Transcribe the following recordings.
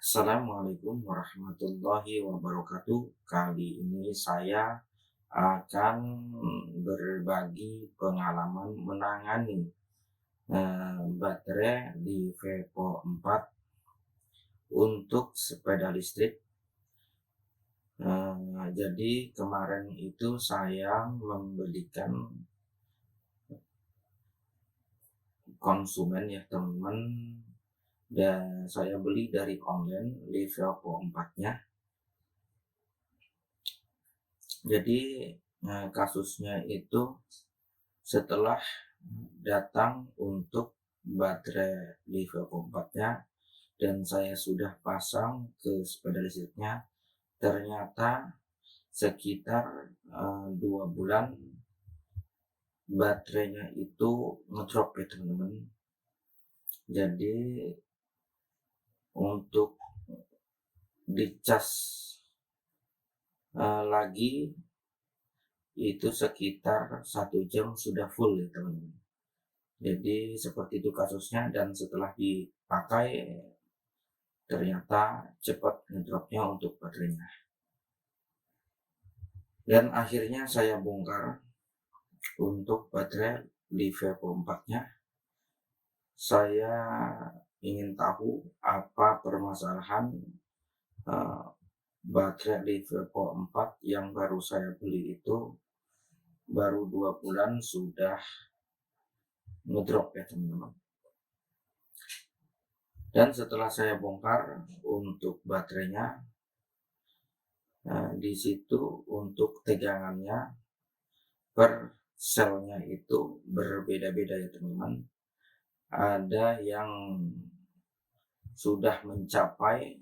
Assalamualaikum warahmatullahi wabarakatuh. Kali ini saya akan berbagi pengalaman menangani baterai di Vepo 4 untuk sepeda listrik. Jadi kemarin itu saya membelikan konsumen ya teman-teman, dan saya beli dari online di Vepo 4-nya. Jadi kasusnya itu setelah datang untuk baterai di Vepo 4-nya dan saya sudah pasang ke sepeda listriknya, ternyata sekitar 2 bulan baterainya itu ngedrop ya teman-teman. Jadi untuk dicas lagi itu sekitar 1 jam sudah full ya teman-teman. Jadi seperti itu kasusnya, dan setelah dipakai ternyata cepat ngedropnya untuk baterainya. Dan akhirnya saya bongkar untuk baterai di Vepo 4-nya. Saya ingin tahu apa permasalahan baterai di Vepo 4 yang baru saya beli itu baru 2 bulan sudah ngedrop ya teman-teman. Dan setelah saya bongkar untuk baterainya, di situ untuk tegangannya per selnya itu berbeda-beda ya teman-teman. Ada yang sudah mencapai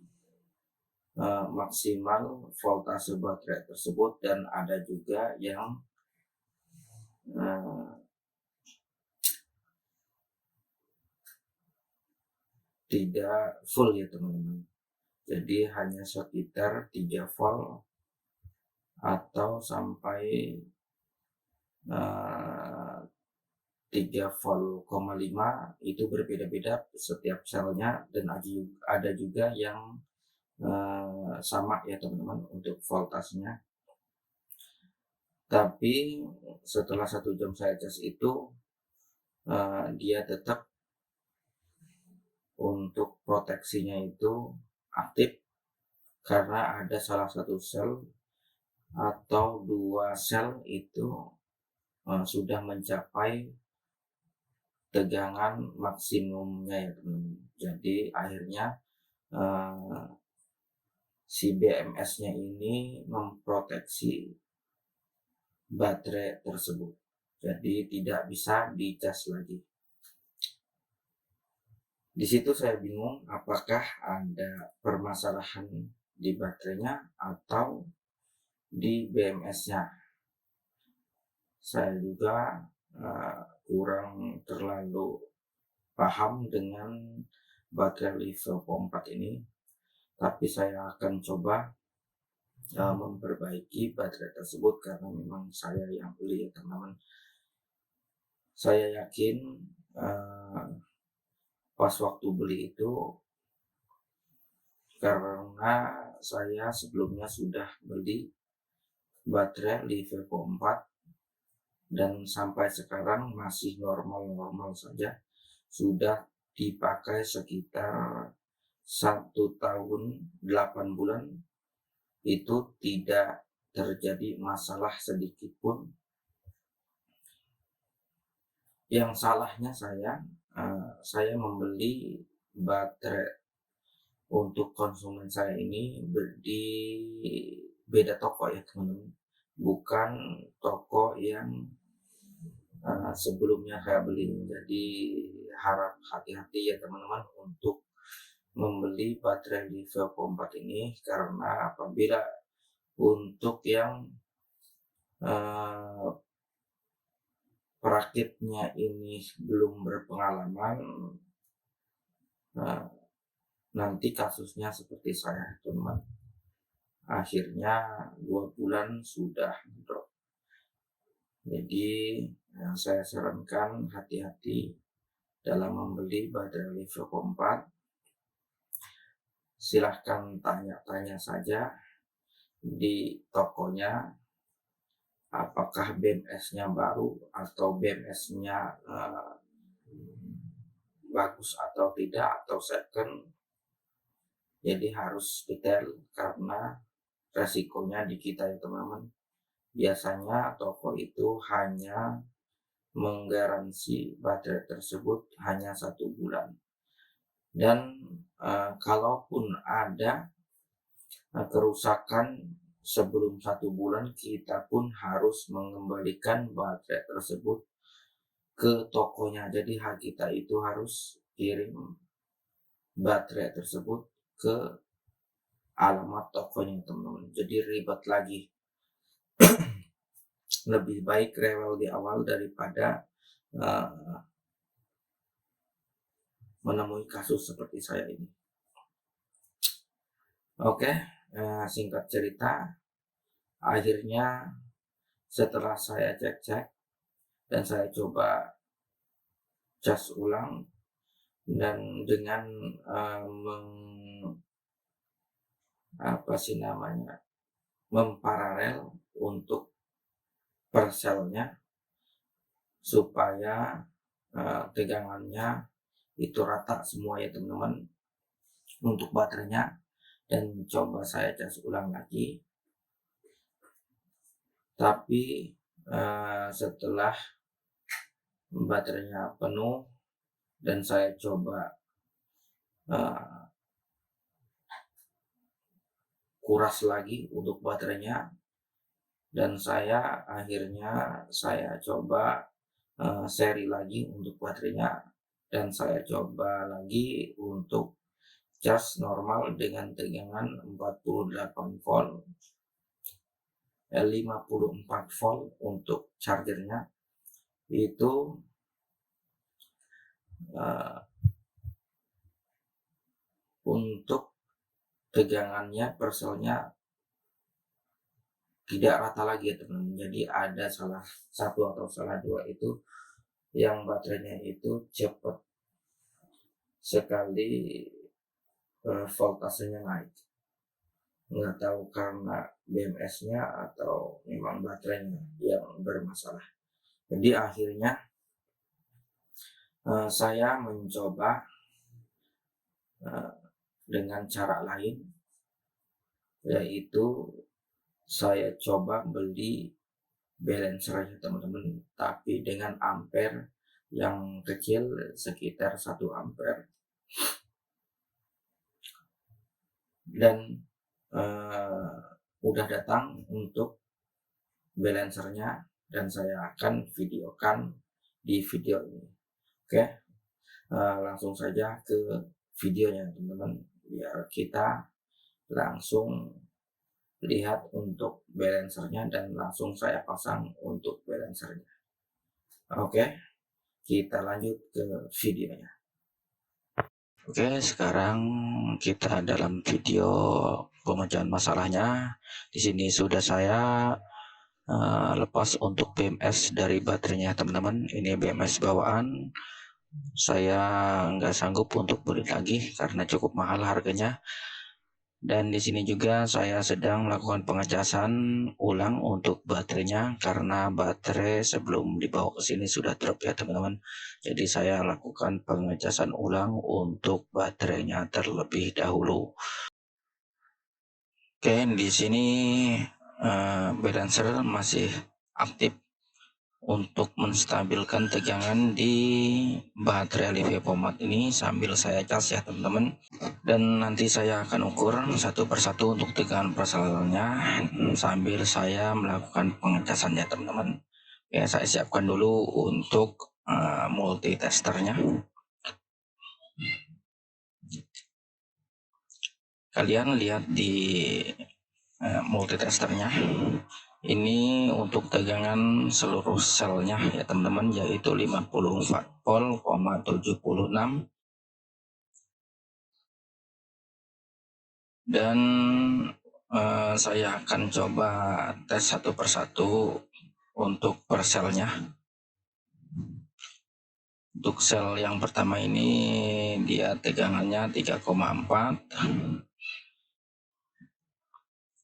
maksimal voltase baterai tersebut, dan ada juga yang tidak full ya teman-teman. Jadi hanya sekitar 3 volt atau sampai 3 volt, 5 itu berbeda-beda setiap selnya, dan ada juga yang sama ya teman-teman untuk voltasenya. Tapi setelah 1 jam saya cas itu dia tetap untuk proteksinya itu aktif, karena ada salah satu sel atau 2 sel itu sudah mencapai tegangan maksimumnya ya teman-teman. Jadi akhirnya si BMS-nya ini memproteksi baterai tersebut, jadi tidak bisa dicas lagi. Di situ saya bingung apakah ada permasalahan di baterainya atau di BMS-nya. Saya juga kurang terlalu paham dengan baterai Vepo 4 ini, tapi saya akan coba memperbaiki baterai tersebut karena memang saya yang beli ya teman-teman. Saya yakin pas waktu beli itu, karena saya sebelumnya sudah beli baterai di Vepo 4 dan sampai sekarang masih normal-normal saja. Sudah dipakai sekitar 1 tahun 8 bulan, itu tidak terjadi masalah sedikit pun. Yang salahnya saya membeli baterai untuk konsumen saya ini di beda toko ya teman-teman, bukan toko yang sebelumnya saya beli. Jadi harap hati-hati ya teman-teman untuk membeli baterai di Vepo 4 ini, karena apabila untuk yang perakitnya ini belum berpengalaman, nanti kasusnya seperti saya teman, akhirnya 2 bulan sudah drop. Jadi saya sarankan hati-hati dalam membeli baterai Vepo 4. silahkan tanya-tanya saja di tokonya, apakah BMS-nya baru atau BMS-nya bagus atau tidak, atau second. Jadi harus detail karena resikonya di kita ya teman-teman. Biasanya toko itu hanya menggaransi baterai tersebut hanya 1 bulan. Dan kalaupun ada kerusakan sebelum 1 bulan, kita pun harus mengembalikan baterai tersebut ke tokonya. Jadi kita itu harus kirim baterai tersebut ke alamat tokonya teman-teman. Jadi ribet lagi. Lebih baik rewel di awal daripada menemui kasus seperti saya ini. Oke, singkat cerita, akhirnya setelah saya cek-cek dan saya coba cas ulang, dan dengan memparalel untuk perselnya supaya tegangannya itu rata semua ya teman-teman untuk baterainya. Dan coba saya cas ulang lagi, tapi setelah baterainya penuh dan saya coba kuras lagi untuk baterainya, dan akhirnya saya coba seri lagi untuk baterainya, dan saya coba lagi untuk cas normal dengan tegangan 48 volt, 54 volt untuk chargernya. Itu untuk tegangannya perselnya tidak rata lagi ya teman-teman. Jadi ada salah satu atau salah dua itu yang baterainya itu cepat sekali voltasenya naik. Nggak tahu karena BMS-nya atau memang baterainya yang bermasalah. Jadi akhirnya saya mencoba dengan cara lain, yaitu saya coba beli balancer ya teman-teman, tapi dengan ampere yang kecil sekitar 1 ampere. Dan udah datang untuk balancernya, dan saya akan videokan di video ini. Oke, langsung saja ke videonya teman-teman, biar kita langsung lihat untuk balancernya dan langsung saya pasang untuk balancernya. Oke, kita lanjut ke videonya. Oke, sekarang kita dalam video pemecahan masalahnya. Di sini sudah saya lepas untuk BMS dari baterainya teman-teman. Ini BMS bawaan. Saya nggak sanggup untuk beli lagi karena cukup mahal harganya. Dan di sini juga saya sedang melakukan pengecasan ulang untuk baterainya karena baterai sebelum dibawa ke sini sudah drop ya teman-teman. Jadi saya lakukan pengecasan ulang untuk baterainya terlebih dahulu. Oke, di sini balancer masih aktif untuk menstabilkan tegangan di baterai Alivia Pomade ini sambil saya cas ya teman-teman. Dan nanti saya akan ukur satu persatu untuk tegangan perselnya sambil saya melakukan pengecasannya teman-teman. Ya, saya siapkan dulu untuk multitesternya. Kalian lihat di multitesternya, ini untuk tegangan seluruh selnya ya teman-teman, yaitu 54 volt, 76. Dan saya akan coba tes satu persatu untuk perselnya. Untuk sel yang pertama ini dia tegangannya 3,4,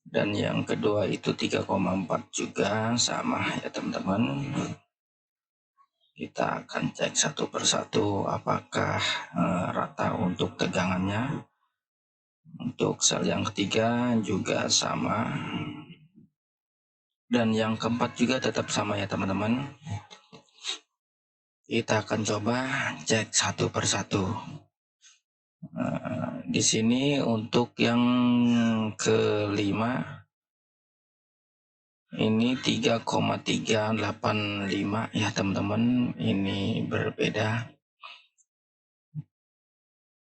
Dan yang kedua itu 3,4 juga sama ya teman-teman. Kita akan cek satu persatu apakah rata untuk tegangannya. Untuk sel yang ketiga juga sama. Dan yang keempat juga tetap sama ya teman-teman. Kita akan coba cek satu persatu. Di sini untuk yang kelima ini 3,385 ya teman-teman, ini berbeda.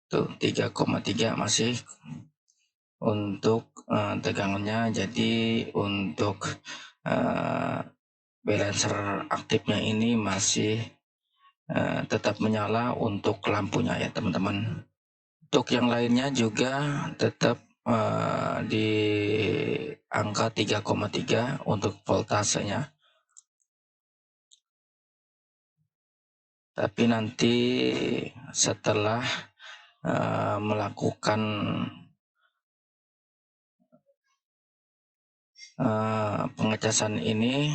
Tuh 3,3 masih untuk tegangannya. Jadi untuk balancer aktifnya ini masih tetap menyala untuk lampunya ya teman-teman. Untuk yang lainnya juga tetap di angka 3,3 untuk voltasenya. Tapi nanti setelah melakukan pengecasan ini,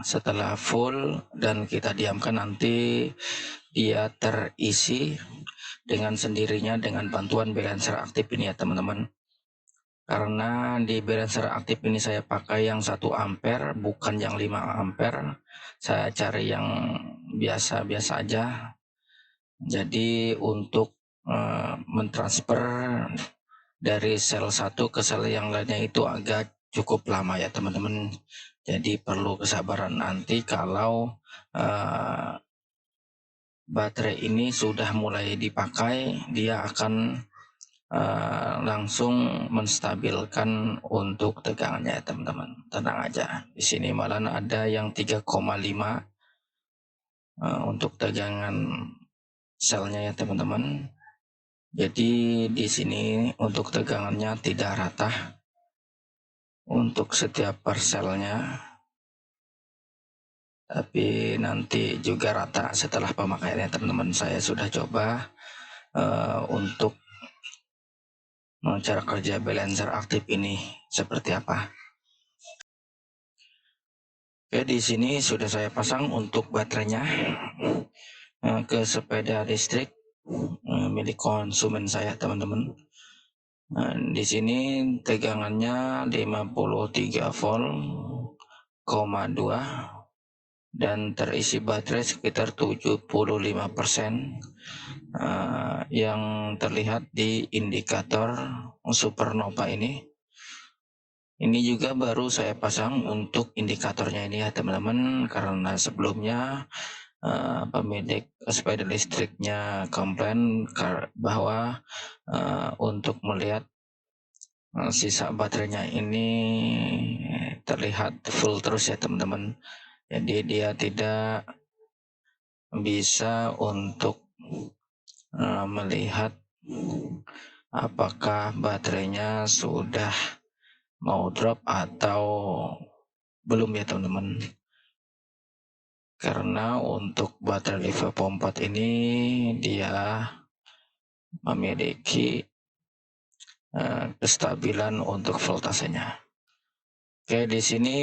setelah full dan kita diamkan, nanti dia terisi dengan sendirinya dengan bantuan balancer aktif ini ya teman-teman. Karena di balancer aktif ini saya pakai yang 1 ampere bukan yang 5 ampere. Saya cari yang biasa-biasa aja. Jadi untuk mentransfer dari sel satu ke sel yang lainnya itu agak cukup lama ya teman-teman. Jadi perlu kesabaran. Nanti kalau baterai ini sudah mulai dipakai, dia akan langsung menstabilkan untuk tegangannya ya teman-teman. Tenang aja. Di sini malah ada yang 3,5 untuk tegangan selnya ya teman-teman. Jadi di sini untuk tegangannya tidak rata untuk setiap parselnya, tapi nanti juga rata setelah pemakaiannya teman-teman. Saya sudah coba untuk cara kerja balancer aktif ini seperti apa. Oke, di sini sudah saya pasang untuk baterainya ke sepeda listrik milik konsumen saya teman-teman. Di sini tegangannya 53 volt, 2 dan terisi baterai sekitar 75%, yang terlihat di indikator supernova ini. Ini juga baru saya pasang untuk indikatornya ini ya teman-teman, karena sebelumnya pemilik sepeda listriknya komplain bahwa untuk melihat sisa baterainya ini terlihat full terus ya teman-teman. Jadi dia tidak bisa untuk melihat apakah baterainya sudah mau drop atau belum ya teman-teman. Karena untuk baterai Livapo 4 ini dia memiliki kestabilan untuk voltasenya. Oke, di sini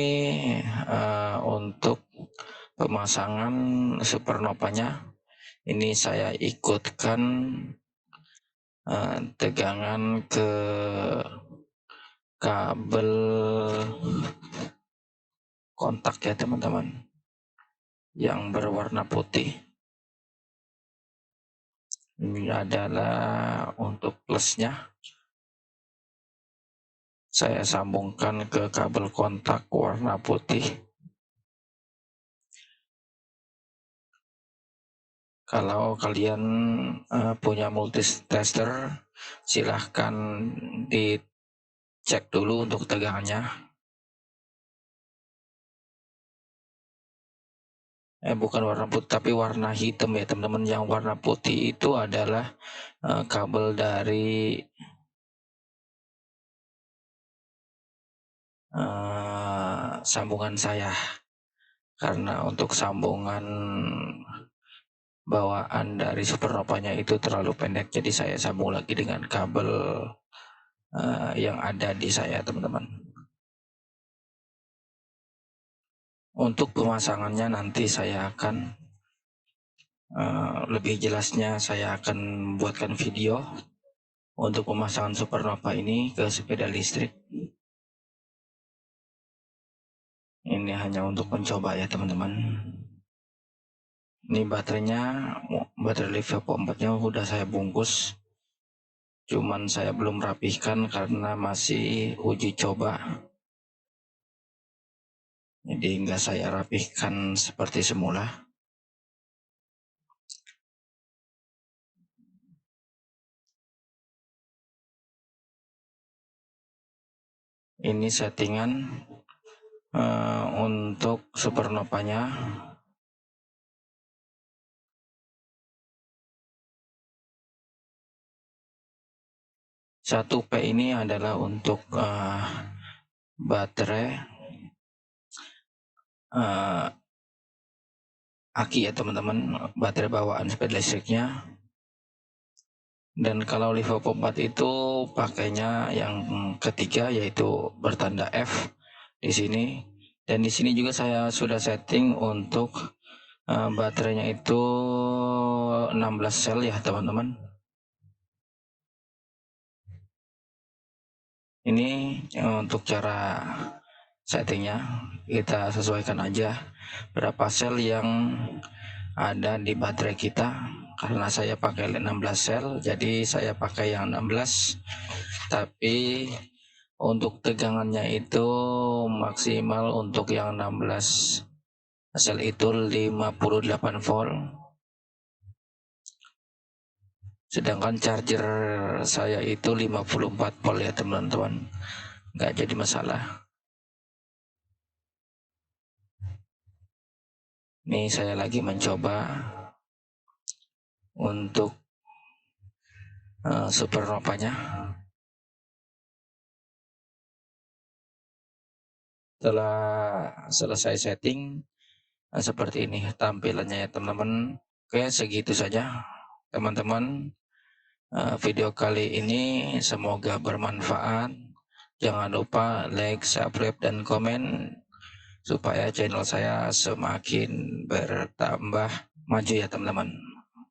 untuk pemasangan supernovanya ini saya ikutkan tegangan ke kabel kontak ya teman-teman, yang berwarna putih. Ini adalah untuk plusnya. Saya sambungkan ke kabel kontak warna putih. Kalau kalian punya multitester, silahkan dicek dulu untuk tegangannya. Bukan warna putih tapi warna hitam ya teman-teman. Yang warna putih itu adalah kabel dari sambungan saya. Karena untuk sambungan bawaan dari supernovanya itu terlalu pendek, jadi saya sambung lagi dengan kabel yang ada di saya teman-teman. Untuk pemasangannya nanti saya akan lebih jelasnya saya akan buatkan video untuk pemasangan supernova ini ke sepeda listrik. Ini hanya untuk mencoba ya teman-teman. Ini baterainya, baterai Livapo 4-nya udah saya bungkus. Cuman saya belum rapihkan karena masih uji coba. Jadi nggak saya rapihkan seperti semula. Ini settingan untuk supernovanya. Satu P ini adalah untuk baterai aki ya teman-teman, baterai bawaan sepeda listriknya. Dan kalau Livapo 4 itu pakainya yang ketiga, yaitu bertanda F di sini. Dan di sini juga saya sudah setting untuk baterainya itu 16 sel ya teman-teman. Ini untuk cara settingnya, kita sesuaikan aja berapa sel yang ada di baterai kita. Karena saya pakai 16 sel, jadi saya pakai yang 16. Tapi untuk tegangannya itu maksimal untuk yang 16 sel itu 58 volt. Sedangkan charger saya itu 54 volt ya teman-teman. Nggak jadi masalah. Ini saya lagi mencoba untuk supernovanya. Setelah selesai setting seperti ini tampilannya ya teman-teman. Oke, segitu saja teman-teman. Video kali ini semoga bermanfaat. Jangan lupa like, subscribe, dan komen supaya channel saya semakin bertambah maju ya teman-teman.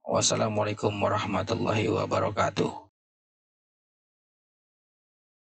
Wassalamualaikum warahmatullahi wabarakatuh.